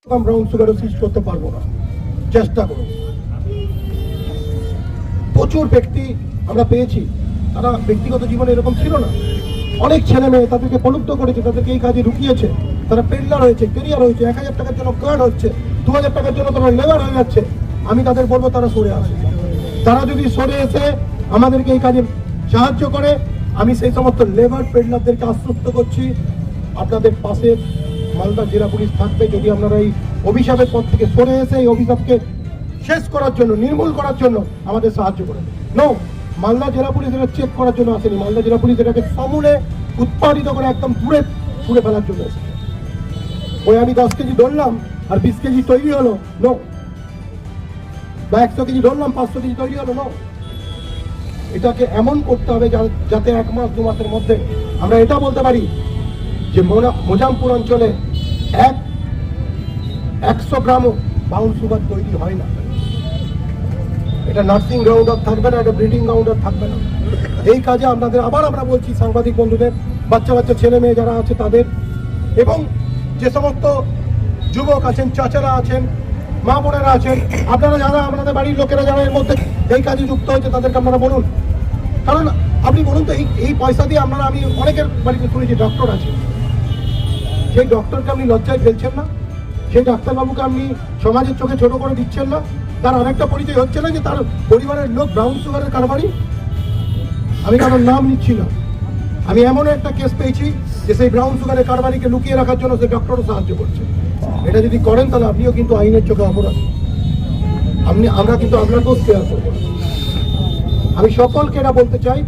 Brown সুগারও সিজ করতে পারবো না, চেষ্টা করুন। প্রচুর ব্যক্তি আমরা পেয়েছি, তারা ব্যক্তিগত জীবনে এরকম ছিল না। অনেক ছেলে মেয়ে তাদেরকে প্রলুব্ধ করেছে, তাদেরকে এই কাজে ঢুকিয়েছে। তারা পেডলার হয়েছে, কেরিয়ার হয়েছে, 1000 টাকার জন্য গার্ড হচ্ছে, 2000 টাকার জন্য তারা লেবার হয়ে যাচ্ছে। আমি তাদের বলবো তারা সরে আসে। তারা যদি সরে এসে আমাদেরকে এই কাজে সাহায্য করে, আমি সেই সমস্ত লেবার পেডলারদেরকে আশ্বস্ত করছি আপনাদের পাশে মালদা জেলা পুলিশ থাকবে। যদি আপনারা এই অভিশাপের পর থেকে সরে এসে এই অভিশাপকে শেষ করার জন্য, নির্মূল করার জন্য আমাদের সাহায্য করেন। নো, মালদা জেলা পুলিশ এটা চেক করার জন্য আসেনি। মালদা জেলা পুলিশ এটাকে সমূলে উৎপাদিত করে একদম পুড়ে ফেলার জন্য এসেছে। ওই আমি 10 কেজি ধরলাম আর 20 কেজি তৈরি হলো, নো। বা 100 কেজি ধরলাম, 500 কেজি তৈরি হলো, নো। এটাকে এমন করতে হবে যাতে 1 মাস 2 মাসের মধ্যে আমরা এটা বলতে পারি যে মোজামপুর অঞ্চলে 100 গ্রামও ব্রাউন সুগার তৈরি হয় না। এটা নার্সিং গ্রাউন্ড আর থাকবে না, এটা ব্রিডিং গ্রাউন্ড আর থাকবে না। এই কাজে আপনাদের আমরা বলছি সাংবাদিক বন্ধুদের, বাচ্চা ছেলে মেয়ে যারা আছে তাদের, এবং যে সমস্ত যুবক আছেন, চাচারা আছেন, মা বোনেরা আছেন, আপনারা যারা আপনাদের বাড়ির লোকেরা যারা এর মধ্যে এই কাজে যুক্ত হয়েছে তাদেরকে আপনারা বলুন। কারণ আপনি বলুন তো, এই পয়সা দিয়ে আপনারা, আমি অনেকের বাড়িতে শুনেছি ডক্টর আছে, সেই ডক্টরকে আপনি লজ্জায় ফেলছেন না? সেই ডাক্তারবাবুকে আপনি সমাজের চোখে ছোট করে দিচ্ছেন না? তার আরেকটা পরিচয় হচ্ছে না যে তার পরিবারের লোক ব্রাউন সুগারের কারবারি? আমি কারোর নাম নিচ্ছি না। আমি এমন একটা কেস পেয়েছি যে সেই ব্রাউন সুগারের কারবারিকে লুকিয়ে রাখার জন্য সেই ডক্টরও সাহায্য করছে। এটা যদি করেন তাহলে আপনিও কিন্তু আইনের চোখে অপরাধী। আমরা কিন্তু আপনাকেও শেয়ার করবো। আমি সকলকে এটা বলতে চাই,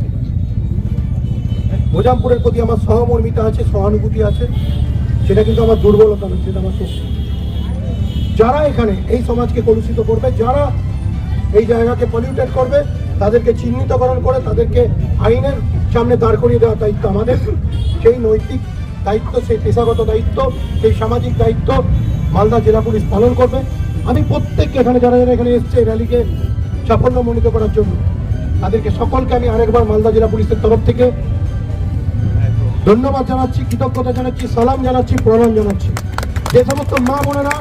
মোজামপুরের প্রতি আমার সহমর্মিতা আছে, সহানুভূতি আছে। সেটা কিন্তু আমার দুর্বলতা নয়, সেটা আমার শক্তি। যারা এখানে এই সমাজকে কলুষিত করবে, যারা এই জায়গাকে পলিউটেড করবে, তাদেরকে চিহ্নিতকরণ করে তাদেরকে আইনের সামনে দাঁড় করিয়ে দেওয়ার দায়িত্ব আমাদের। সেই নৈতিক দায়িত্ব, সেই পেশাগত দায়িত্ব, সেই সামাজিক দায়িত্ব মালদা জেলা পুলিশ পালন করবে। আমি প্রত্যেককে এখানে যারা এখানে এসছে এই র্যালিকে সাফল্যমণ্ডিত করার জন্য, তাদেরকে সকলকে আমি আরেকবার মালদা জেলা পুলিশের তরফ থেকে ধন্যবাদ জানাচ্ছি, কৃতজ্ঞতা জানাচ্ছি, সালাম জানাচ্ছি, প্রণাম জানাচ্ছি। যে সমস্ত মা বোনেরা